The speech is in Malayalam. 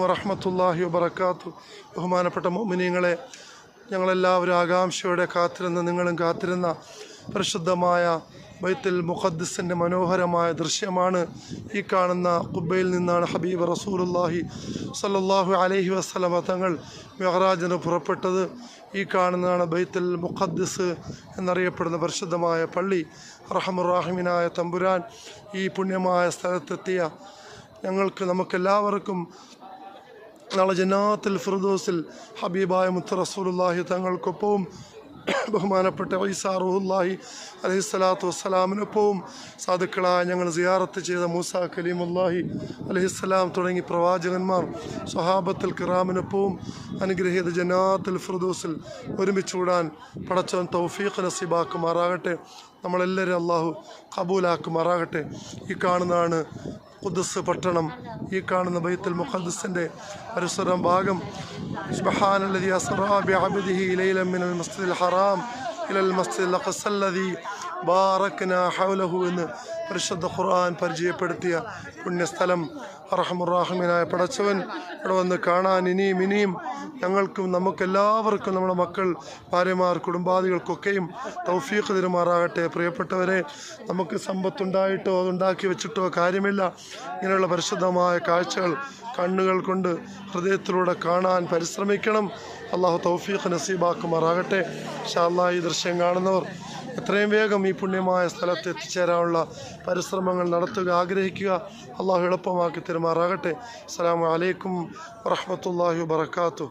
വറഹ്മത്തുള്ളാഹി വബറകാതുഹു. ബഹുമാനപ്പെട്ട മുഅ്മിനീങ്ങളെ, ഞങ്ങളെല്ലാവരും ആകാംക്ഷയോടെ കാത്തിരുന്ന, നിങ്ങളും കാത്തിരുന്ന പരിശുദ്ധമായ ബൈത്തുൽ മുഖദ്ദിസിൻ്റെ മനോഹരമായ ദൃശ്യമാണ് ഈ കാണുന്ന. ഖുബയിൽ നിന്നാണ് ഹബീബ് റസൂലുള്ളാഹി സ്വല്ലല്ലാഹു അലൈഹി വസല്ലമ തങ്ങൾ മിഅ്റാജിന് പുറപ്പെട്ടത്. ഈ കാണുന്നതാണ് ബൈത്തുൽ മുഖദ്ദിസ് എന്നറിയപ്പെടുന്ന പരിശുദ്ധമായ പള്ളി. റഹ്മുർ-റഹീമിനായ തമ്പുരാൻ ഈ പുണ്യമായ സ്ഥലത്തെത്തിയ നമുക്കെല്ലാവർക്കും നാളെ ജന്നാത്തുൽ ഫിർദൗസിൽ ഹബീബായ മുത്ത് റസൂലുള്ളാഹി തങ്ങൾക്കൊപ്പവും ബഹുമാനപ്പെട്ട ഈസാ റൂഹുല്ലാഹി അലൈഹിസ്സലാത്തു വസ്സലാമിനൊപ്പവും സാധുക്കളായ ഞങ്ങൾ സിയാറത്ത് ചെയ്ത മൂസാ കലീമുല്ലാഹി അലൈഹിസ്സലാം തുടങ്ങി പ്രവാചകന്മാർ സ്വഹാബത്തുൽ കിറാമിനൊപ്പവും അനുഗ്രഹീത ജന്നാത്തുൽ ഫിർദൗസിൽ ഒരുമിച്ചുകൂടാൻ പടച്ചവൻ തൗഫീഖ് നസീബാക്കുമാറാകട്ടെ. നമ്മളെല്ലാവരും അള്ളാഹു കബൂലാക്കുമാറാകട്ടെ. ഈ കാണുന്നതാണ് ഖുദ്സ് പട്ടണം. ഈ കാണുന്ന ബൈത്തുൽ മുഖദ്ദിസിൻ്റെ പരിസരം ഭാഗം. സുബ്ഹാനല്ലദീ അസ്റാ ബിഅബ്ദിഹി ലൈലൻ മിനൽ മസ്ജിദിൽ ഹറാം ഇലൽ മസ്ജിദിൽ അഖ്സല്ലദീ ബാറക്നാ ഹൗലഹു എന്ന് പരിശുദ്ധ ഖുർആൻ പരിചയപ്പെടുത്തിയ പുണ്യസ്ഥലം. റഹ്മുർ-റഹീമിനായ പടച്ചവൻ ഇവിടെ വന്ന് കാണാൻ ഇനിയും ഞങ്ങൾക്കും നമുക്കെല്ലാവർക്കും, നമ്മുടെ മക്കൾ, ഭാര്യമാർ, കുടുംബാദികൾക്കൊക്കെയും തൗഫീഖ് തരുമാറാകട്ടെ. പ്രിയപ്പെട്ടവരെ, നമുക്ക് സമ്പത്തുണ്ടായിട്ടോ അതുണ്ടാക്കി വെച്ചിട്ടോ കാര്യമില്ല. ഇങ്ങനെയുള്ള പരിശുദ്ധമായ കാഴ്ചകൾ കണ്ണുകൾ കൊണ്ട് ഹൃദയത്തിലൂടെ കാണാൻ പരിശ്രമിക്കണം. അള്ളാഹു തൗഫീഖ് നസീബാക്കുമാറാകട്ടെ. ഇൻഷാ അല്ലാഹ് ഈ ദൃശ്യം കാണുന്നവർ എത്രയും വേഗം ഈ പുണ്യമായ സ്ഥലത്ത് എത്തിച്ചേരാനുള്ള പരിശ്രമങ്ങൾ നടത്തുക, ആഗ്രഹിക്കുക. അള്ളാഹു എളുപ്പമാക്കി തരുമാറാകട്ടെ. അസ്സലാമു അലൈക്കും വറഹ്മത്തുള്ളാഹി വബറകാതുഹു.